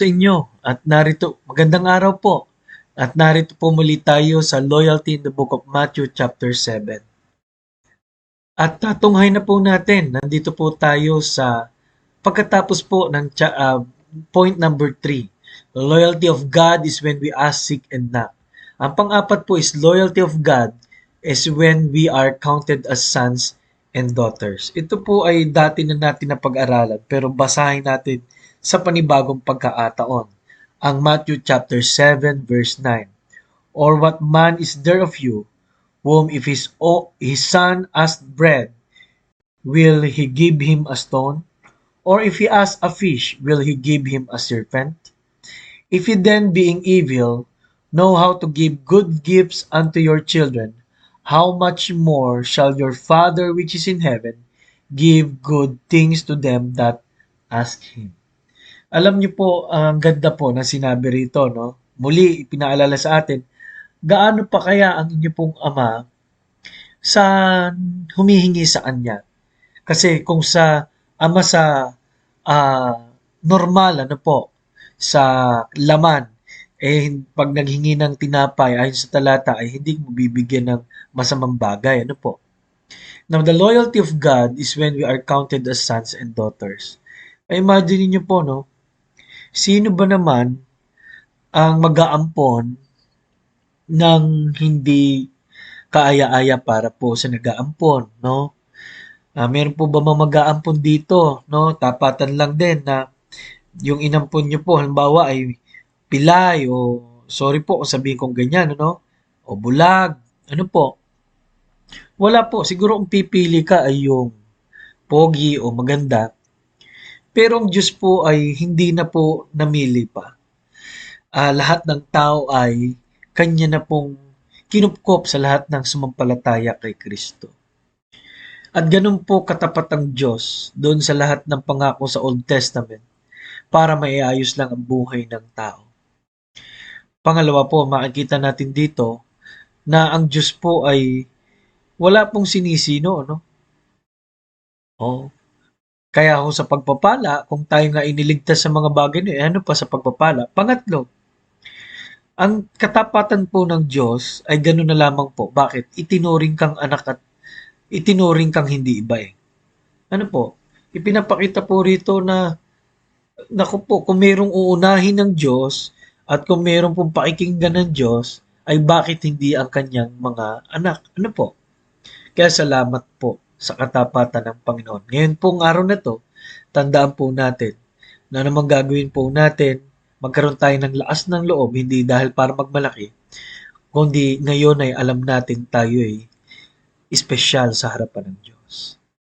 Sa inyo at narito, magandang araw po. At narito po muli tayo sa Loyalty in the Book of Matthew chapter 7. At tunghay na po natin, nandito po tayo sa pagkatapos po ng point number 3. Loyalty of God is when we ask, seek, and knock. Ang pang-apat po is loyalty of God is when we are counted as sons and daughters. Ito po ay dati na natin na pag-aralan pero basahin natin sa panibagong pagkakataon. Ang Matthew chapter 7 verse 9. Or what man is there of you, whom if his son asked bread, will he give him a stone? Or if he asks a fish, will he give him a serpent? If you then, being evil, know how to give good gifts unto your children, how much more shall your Father which is in heaven give good things to them that ask Him? Alam niyo po, ang ganda po na sinabi rito, no? Muli, ipinaalala sa atin, gaano pa kaya ang inyo pong ama sa humihingi sa kanya? Kasi kung sa ama sa ah, normal, ano po, sa laman, pag naghingi ng tinapay ayon sa talata ay hindi mo bibigyan ng masamang bagay, ano po. Now, the loyalty of God is when we are counted as sons and daughters. Ay, imagine niyo po, no? Sino ba naman ang mag-aampon ng hindi kaaya-aya para po sa nag-aampon, no? Meron po ba mga mag-aampon dito, no? Tapatan lang din na yung inampon niyo po, halimbawa ay pilay o sorry po kung sabihin kong ganyan, ano? O bulag, ano po? Wala po. Siguro kung pipili ka ay yung pogi o maganda. Pero ang Diyos po ay hindi na po namili pa. Lahat ng tao ay kanya na pong kinupkop sa lahat ng sumampalataya kay Kristo. At ganun po katapat ang Diyos doon sa lahat ng pangako sa Old Testament para maiayos lang ang buhay ng tao. Pangalawa po, makikita natin dito na ang Diyos po ay wala pong sinisino, no? Oh. Kaya kung sa pagpapala, kung tayo nga iniligtas sa mga bagay na ano pa sa pagpapala. Pangatlo, ang katapatan po ng Diyos ay gano'n na lamang po. Bakit? Itinuring kang anak at itinuring kang hindi iba eh. Ano po? Ipinapakita po rito na naku po, kung merong uunahin ng Diyos at kung merong pong pakikinggan ng Diyos, ay bakit hindi ang kanyang mga anak? Ano po? Kaya salamat po sa katapatan ng Panginoon. Ngayon pong araw na to, tandaan po natin na namang gagawin po natin, magkaroon tayo ng lakas ng loob, hindi dahil para magmalaki, kundi ngayon ay alam natin tayo ay espesyal sa harapan ng Diyos.